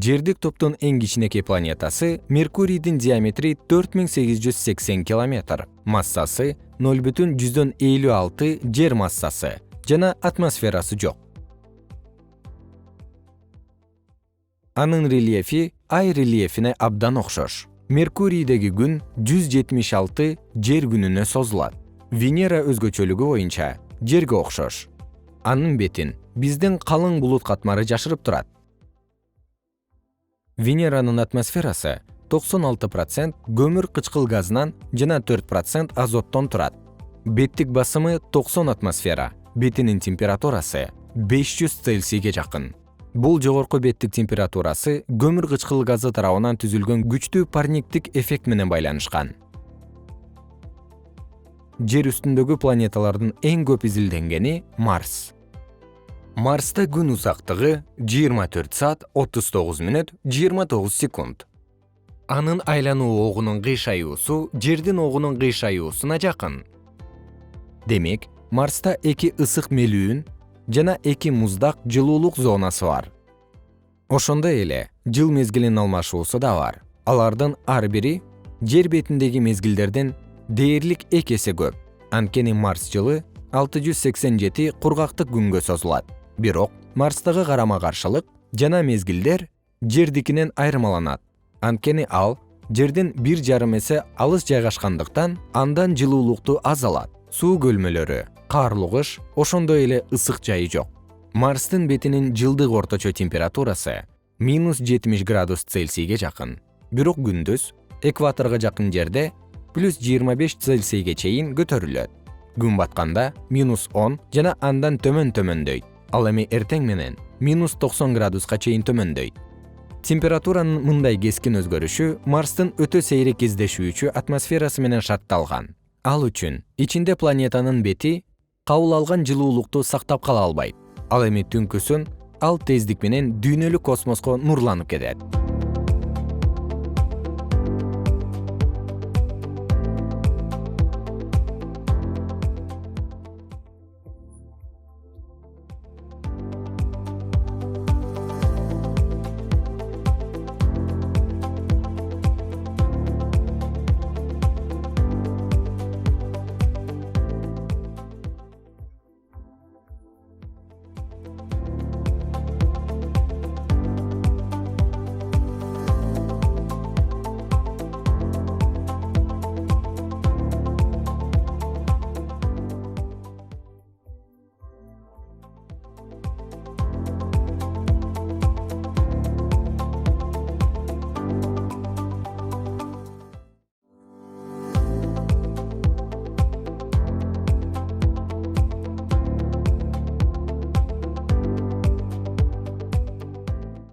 Жердик топтун эң кичинекей планетасы Меркурийдин диаметри 4880 километр, массасы 0,56 жер массасы жана атмосферасы жок. Анын рельефи Ай рельефине абдан окшош. Меркурийдеги күн 176 жер күнүнө созулат. Венера өзгөчөлүгү боюнча жерге окшош. Анын бетин биздин калың булут катмары жашырып турат. Венеранын атмосферасы 96% көмүр кычкыл газынан жана 4% азоттон турат. Беттик басымы 90 атмосфера, бетинин температурасы 500 Цельсийге жакын. Бул жогорку беттик температурасы көмүр кычкыл газы тарабынан түзүлгөн күчтүү парниктик эффект менен байланышкан. Жер үстүндөгү планеталардын эң көп изилденгени Марс. Марста күн узактыгы 24 саат 39 мүнөт 29 секунд. Анын айлануу огунун кыйшаюусу Жердин огунун кыйшаюусуна жакын. Демек, Марста 2 ысык мелүүн жана 2 муздак жылуулук зонасы бар. Ошондой эле жыл мезгилинин алмашуусу да бар. Алардын ар бири жер бетиндеги мезгилдерден дээрлик 2 эсе көп. Анткени Марс жылы 687 кургактык күнгө созулат. Бирок Марстагы карама-каршылык жана мезгилдер Жердикинен айырмаланат. Анткени ал Жердин 1,5 эсе алыс жайгашкандыктан андан жылуулукту аз алат. Суу көлмөлөрү, карлуу кыш, ошондой эле ысык жайы жок. Марстын бетинин жылдык орточо температурасы -70 градус Цельсийге жакын. Бирок күндүз экваторго жакын жерде +25 Цельсийге чейин көтөрүлөт. Күн батканда -10 жана андан төмөндөйт. Ал эми эртең менен -90 градуска чейин төмөндөйт. Температуранын мындай кескин өзгөрүшү Марстын өтө сейрек кездешүүчү атмосферасы менен шартталган. Ал үчүн ичинде планетанын бети кабыл алган жылуулукту сактап кала албайт. Ал эми түнкүсүн ал тездик менен дүйнөлүк космоско нурланып кетет.